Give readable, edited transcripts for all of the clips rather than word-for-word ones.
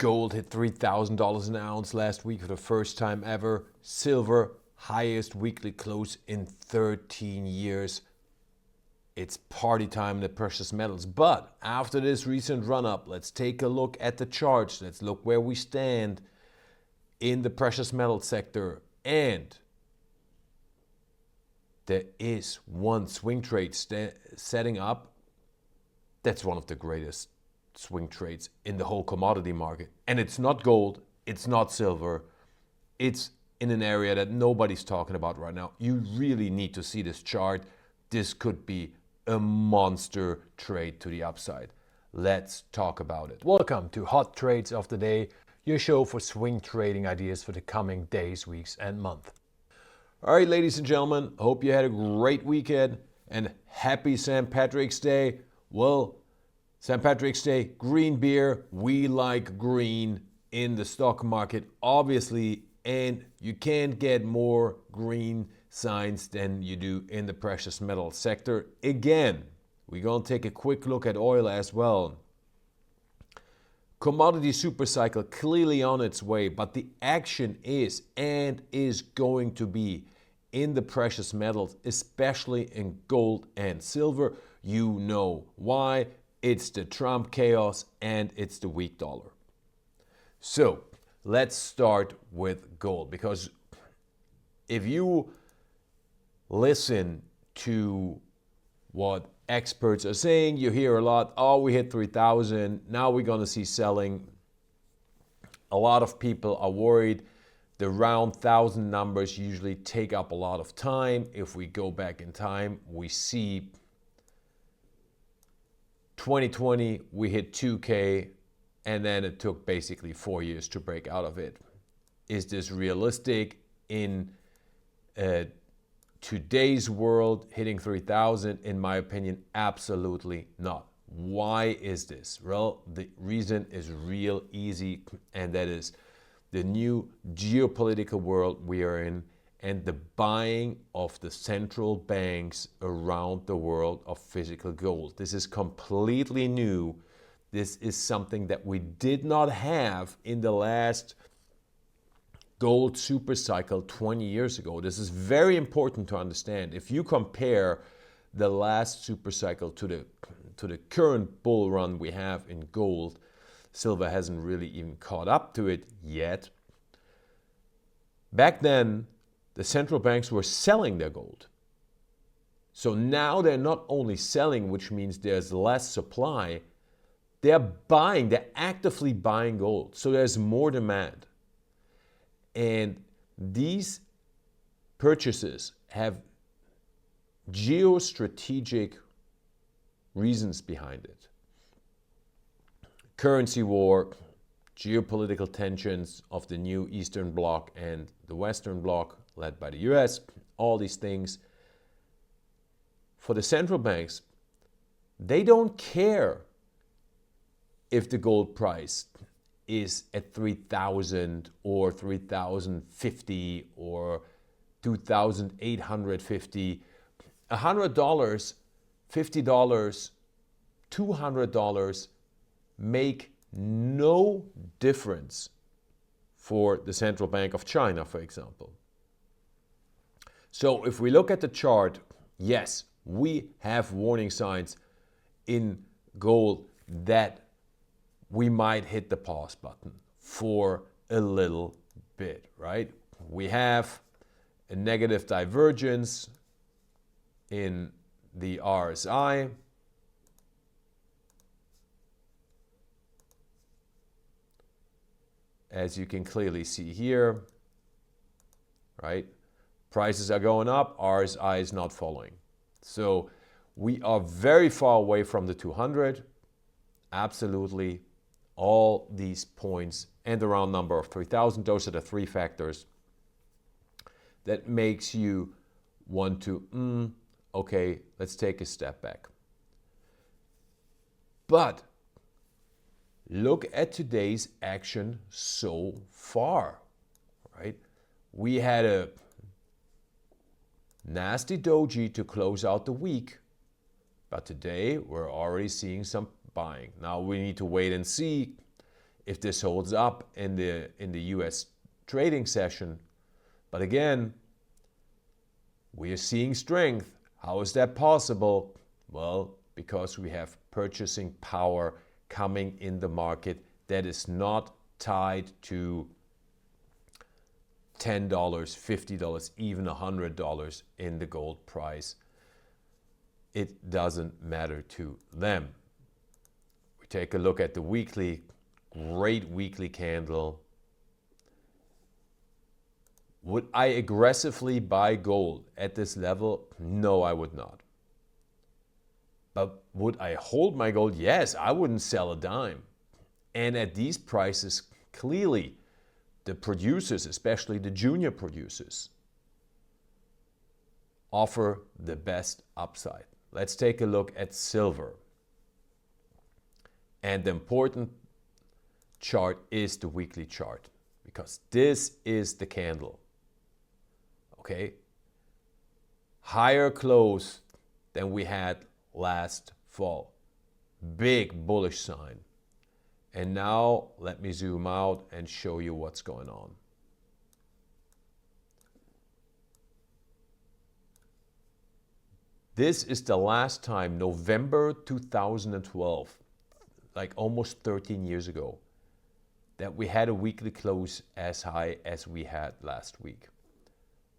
Gold hit $3,000 an ounce last week for the first time ever. Silver, highest weekly close in 13 years. It's party time in the precious metals. But after this recent run-up, let's take a look at the charts. Let's look where we stand in the precious metal sector. And there is one swing trade setting up. That's one of the greatest swing trades in the whole commodity market. And it's not gold, it's not silver, it's in an area that nobody's talking about right now. You really need to see this chart. This could be a monster trade to the upside. Let's talk about it. Welcome to Hot Trades of the Day, your show for swing trading ideas for the coming days, weeks, and month. All right, ladies and gentlemen, hope you had a great weekend and happy St. Patrick's Day. Well, St. Patrick's Day, green beer. We like green in the stock market, obviously, and you can't get more green signs than you do in the precious metal sector. Again, we're going to take a quick look at oil as well. Commodity supercycle clearly on its way, but the action is and is going to be in the precious metals, especially in gold and silver. You know why. It's the Trump chaos and it's the weak dollar. So let's start with gold, because if you listen to what experts are saying, you hear a lot, oh, we hit 3,000, now we're going to see selling. A lot of people are worried. The round 1,000 numbers usually take up a lot of time. If we go back in time, we see 2020, we hit 2K, and then it took basically 4 years to break out of it. Is this realistic in today's world, hitting 3,000? In my opinion, absolutely not. Why is this? Well, the reason is real easy, and that is the new geopolitical world we are in and the buying of the central banks around the world of physical gold. This is completely new. This is something that we did not have in the last gold supercycle 20 years ago. This is very important to understand. If you compare the last supercycle to the current bull run we have in gold, silver hasn't really even caught up to it yet. Back then, the central banks were selling their gold. So now they're not only selling, which means there's less supply, they're buying, they're actively buying gold. So there's more demand. And these purchases have geostrategic reasons behind it. Currency war, geopolitical tensions of the new Eastern Bloc and the Western Bloc led by the US, all these things. For the central banks, they don't care if the gold price is at 3,000 or 3,050 or 2,850. $100, $50, $200 make no difference for the Central Bank of China, for example. So if we look at the chart, yes, we have warning signs in gold that we might hit the pause button for a little bit, right? We have a negative divergence in the RSI. As you can clearly see here, right? Prices are going up, RSI is not following. So we are very far away from the 200. Absolutely, all these points and the round number of 3,000, those are the three factors that makes you want to, okay, let's take a step back. But look at today's action so far, right? We had a nasty doji to close out the week, but today we're already seeing some buying. Now we need to wait and see if this holds up in the US trading session. But again, we are seeing strength. How is that possible? Well, because we have purchasing power coming in the market that is not tied to $10, $50, even $100 in the gold price. It doesn't matter to them. We take a look at the weekly, great weekly candle. Would I aggressively buy gold at this level? No, I would not. But would I hold my gold? Yes, I wouldn't sell a dime. And at these prices, clearly, the producers, especially the junior producers, offer the best upside. Let's take a look at silver. And the important chart is the weekly chart, because this is the candle. Okay? Higher close than we had last fall. Big bullish sign. And now let me zoom out and show you what's going on. This is the last time, November 2012, like almost 13 years ago, that we had a weekly close as high as we had last week.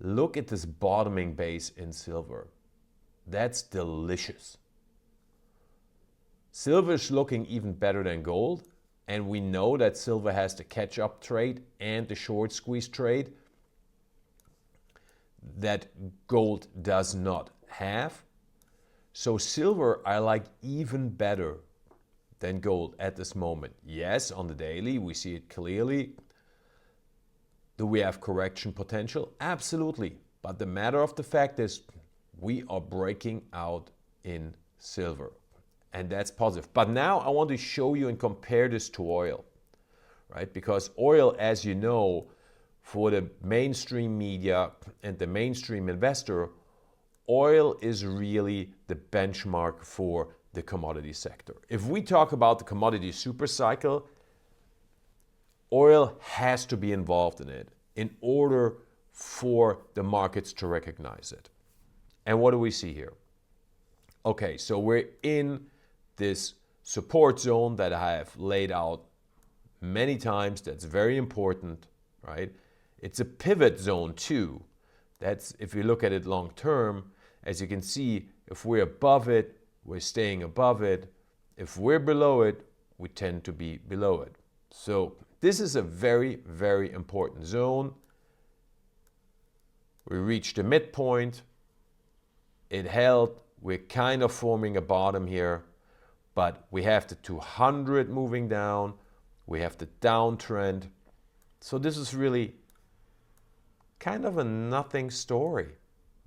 Look at this bottoming base in silver. That's delicious. Silver is looking even better than gold, and we know that silver has the catch-up trade and the short squeeze trade that gold does not have. So silver I like even better than gold at this moment. Yes, on the daily we see it clearly. Do we have correction potential? Absolutely. But the matter of the fact is we are breaking out in silver. And that's positive. But now I want to show you and compare this to oil, right? Because oil, as you know, for the mainstream media and the mainstream investor, oil is really the benchmark for the commodity sector. If we talk about the commodity supercycle, oil has to be involved in it in order for the markets to recognize it. And what do we see here? Okay, so we're in this support zone that I have laid out many times. That's very important, right? It's a pivot zone too. That's, if you look at it long term, as you can see, if we're above it, we're staying above it. If we're below it, we tend to be below it. So this is a very, very important zone. We reached the midpoint. It held. We're kind of forming a bottom here. But we have the 200 moving down, we have the downtrend. So this is really kind of a nothing story,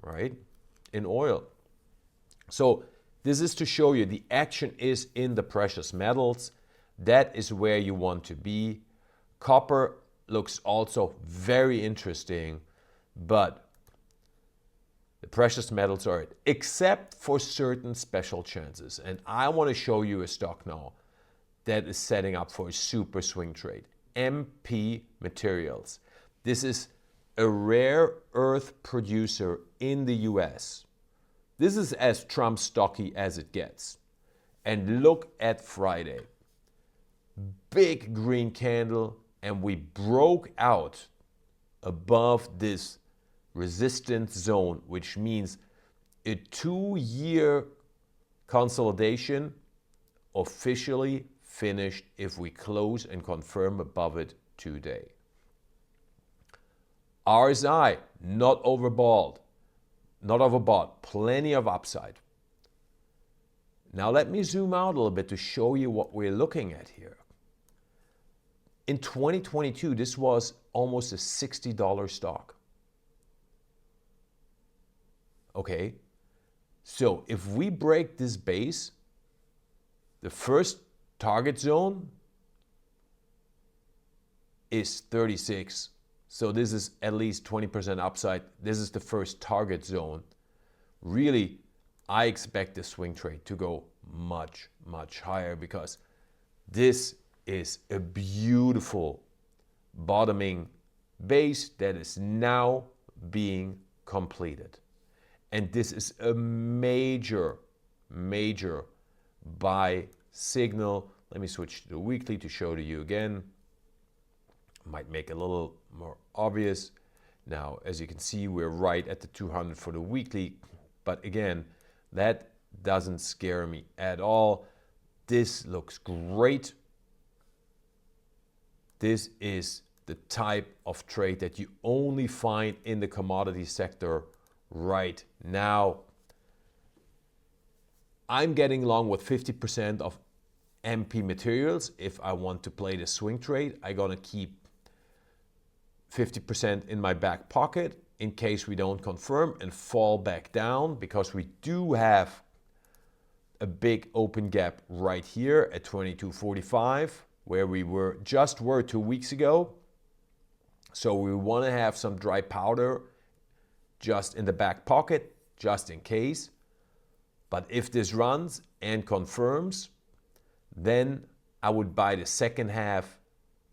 right, in oil. So this is to show you the action is in the precious metals. That is where you want to be. Copper looks also very interesting, but the precious metals are it, except for certain special chances. And I want to show you a stock now that is setting up for a super swing trade. MP Materials. This is a rare earth producer in the US. This is as Trump stocky as it gets. And look at Friday. Big green candle, and we broke out above this resistance zone, which means a 2-year consolidation officially finished if we close and confirm above it today. RSI, not overbought, plenty of upside. Now let me zoom out a little bit to show you what we're looking at here. In 2022, this was almost a $60 stock. Okay, so if we break this base, the first target zone is 36. So this is at least 20% upside. This is the first target zone. Really, I expect the swing trade to go much, much higher because this is a beautiful bottoming base that is now being completed. And this is a major buy signal. Let me switch to the weekly to show to you again. Might make it a little more obvious. Now, as you can see, we're right at the 200 for the weekly. But again, that doesn't scare me at all. This looks great. This is the type of trade that you only find in the commodity sector right now. I'm getting along with 50% of MP materials. If I want to play the swing trade, I'm gonna keep 50% in my back pocket in case we don't confirm and fall back down, because we do have a big open gap right here at 22.45 where we were 2 weeks ago. So we want to have some dry powder just in the back pocket, just in case. But if this runs and confirms, then I would buy the second half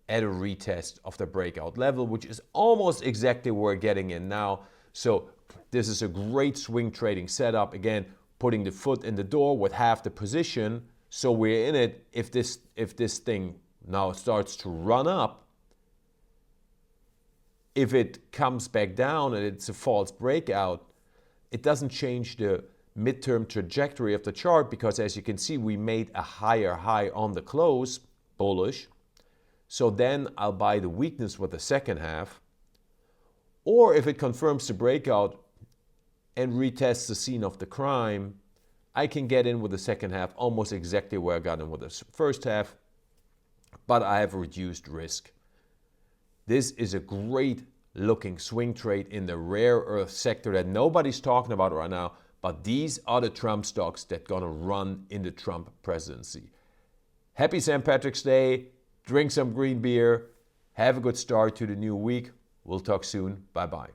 at a retest of the breakout level, which is almost exactly where we're getting in now. So this is a great swing trading setup. Again, putting the foot in the door with half the position. So we're in it. If this thing now starts to run up, if it comes back down and it's a false breakout, it doesn't change the midterm trajectory of the chart, because as you can see, we made a higher high on the close, bullish. So then I'll buy the weakness with the second half. Or if it confirms the breakout and retests the scene of the crime, I can get in with the second half almost exactly where I got in with the first half, but I have reduced risk. This is a great looking swing trade in the rare earth sector that nobody's talking about right now, but these are the Trump stocks that are gonna run in the Trump presidency. Happy St. Patrick's Day, drink some green beer, have a good start to the new week. We'll talk soon, bye-bye.